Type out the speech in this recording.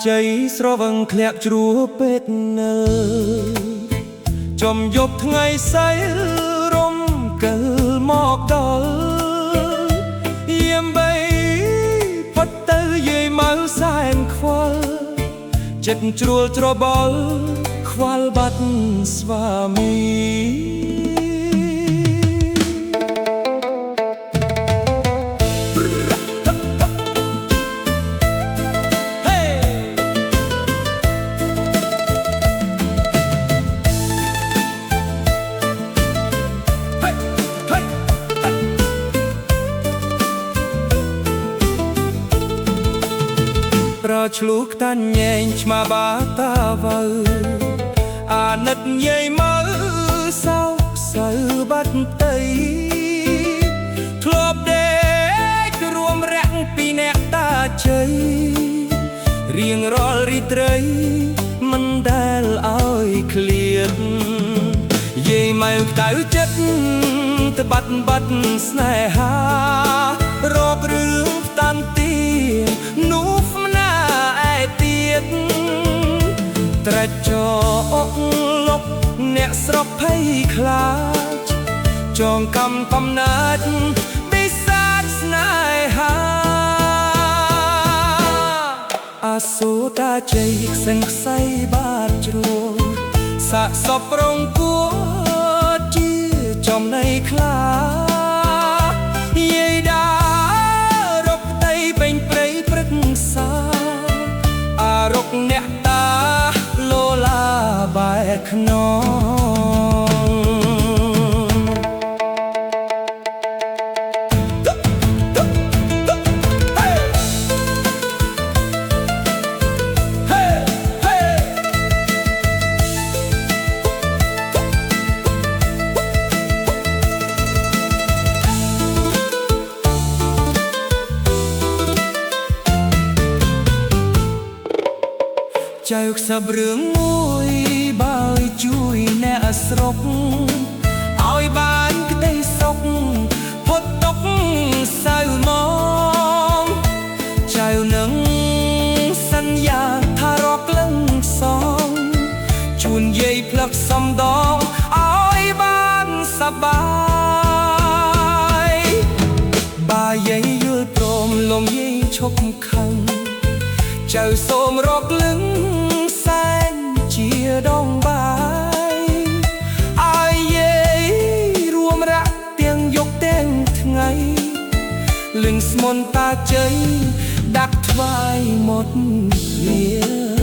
ជ័យស្រវឹងធ្លាក់ជ្រួពេកនៅចំយប់ថ្ងៃសៅរ៍រំកិលមកដល់យាមបីផុតទៅយាយម៉ៅសែនខ្វល់ចិត្តជ្រួលច្របល់ខ្វល់បាត់ស្វាមីប្រឆ្លុះតាញែងឆ្មាបាតាវៅអាណិតយាយមើសោកសៅបាត់តីធ្លាប់ដេករួមរាក់ពីអ្នកតាជ័យរៀងរាល់រីត្រីមិនដែលឲ្យឃ្លាតយាយម៉ៅក្តៅចិត្តទៅបាត់ស្នេហារករឿងតាន់ទីនោះត្រេចចោអុកលុកអ្នកស្រុកភ័យខ្លាចចងកំណាចពិសាចស្នេហាអាសូតាជ័យខ្សឹងខ្សៃបាតជ្រួសាក់សពរងគួជាចំណៃខ្លាយាយដារកដីពេញព្រៃព្រឹកសាអារកអ្នកតាលោឡាបែកខ្នងចៅខ្សឹបរឿងមួយបើជួយអ្នកស្រុកឲ្យបានក្តីសុខផុតទុកសៅមកចៅនឹងសន្យាថារកលឹងសងជូនយាយផ្លឹកសំដងឲ្យបានសប្បាយបើយាយយល់ព្រមលំយាយឈប់ខឹងចៅសូមរកលឹងសែនជាដងបាយឲ្យយាយរួមរាក់ទាំងយកទាំងថ្ងៃលឹងស្មុនតាជ័យដាក់ថ្វាយមកវា